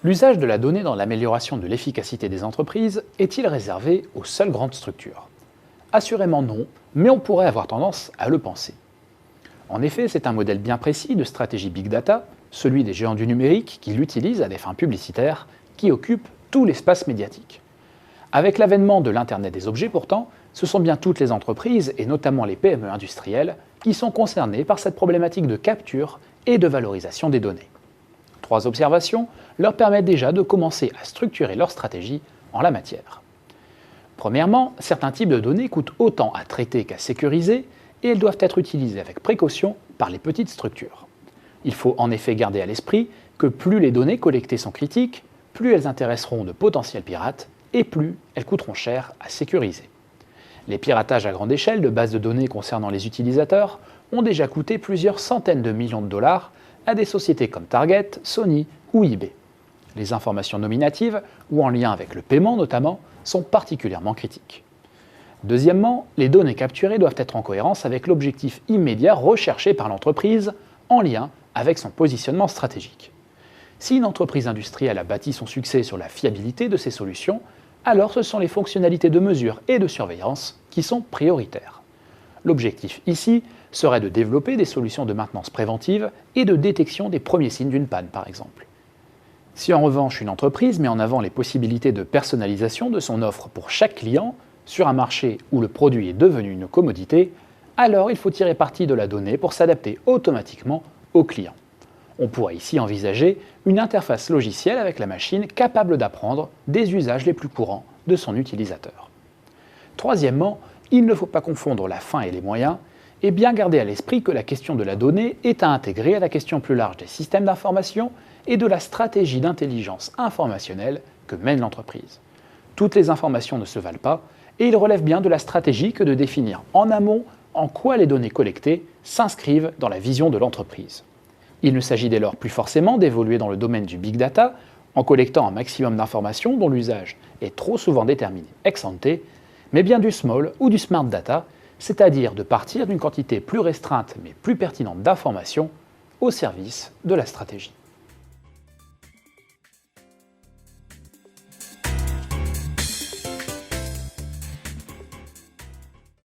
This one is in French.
L'usage de la donnée dans l'amélioration de l'efficacité des entreprises est-il réservé aux seules grandes structures? Assurément non, mais on pourrait avoir tendance à le penser. En effet, c'est un modèle bien précis de stratégie Big Data, celui des géants du numérique qui l'utilisent à des fins publicitaires, qui occupe tout l'espace médiatique. Avec l'avènement de l'Internet des objets pourtant, ce sont bien toutes les entreprises, et notamment les PME industrielles, qui sont concernées par cette problématique de capture et de valorisation des données. 3 observations leur permettent déjà de commencer à structurer leur stratégie en la matière. Premièrement, certains types de données coûtent autant à traiter qu'à sécuriser, et elles doivent être utilisées avec précaution par les petites structures. Il faut en effet garder à l'esprit que plus les données collectées sont critiques, plus elles intéresseront de potentiels pirates, et plus elles coûteront cher à sécuriser. Les piratages à grande échelle de bases de données concernant les utilisateurs ont déjà coûté plusieurs centaines de millions de dollars à des sociétés comme Target, Sony ou eBay. Les informations nominatives, ou en lien avec le paiement notamment, sont particulièrement critiques. Deuxièmement, les données capturées doivent être en cohérence avec l'objectif immédiat recherché par l'entreprise, en lien avec son positionnement stratégique. Si une entreprise industrielle a bâti son succès sur la fiabilité de ses solutions, alors ce sont les fonctionnalités de mesure et de surveillance qui sont prioritaires. L'objectif ici serait de développer des solutions de maintenance préventive et de détection des premiers signes d'une panne par exemple. Si en revanche une entreprise met en avant les possibilités de personnalisation de son offre pour chaque client, sur un marché où le produit est devenu une commodité, alors il faut tirer parti de la donnée pour s'adapter automatiquement au client. On pourrait ici envisager une interface logicielle avec la machine capable d'apprendre des usages les plus courants de son utilisateur. Troisièmement, il ne faut pas confondre la fin et les moyens, et bien garder à l'esprit que la question de la donnée est à intégrer à la question plus large des systèmes d'information et de la stratégie d'intelligence informationnelle que mène l'entreprise. Toutes les informations ne se valent pas, et il relève bien de la stratégie que de définir en amont en quoi les données collectées s'inscrivent dans la vision de l'entreprise. Il ne s'agit dès lors plus forcément d'évoluer dans le domaine du big data en collectant un maximum d'informations dont l'usage est trop souvent déterminé ex ante, mais bien du small ou du smart data, c'est-à-dire de partir d'une quantité plus restreinte mais plus pertinente d'informations au service de la stratégie.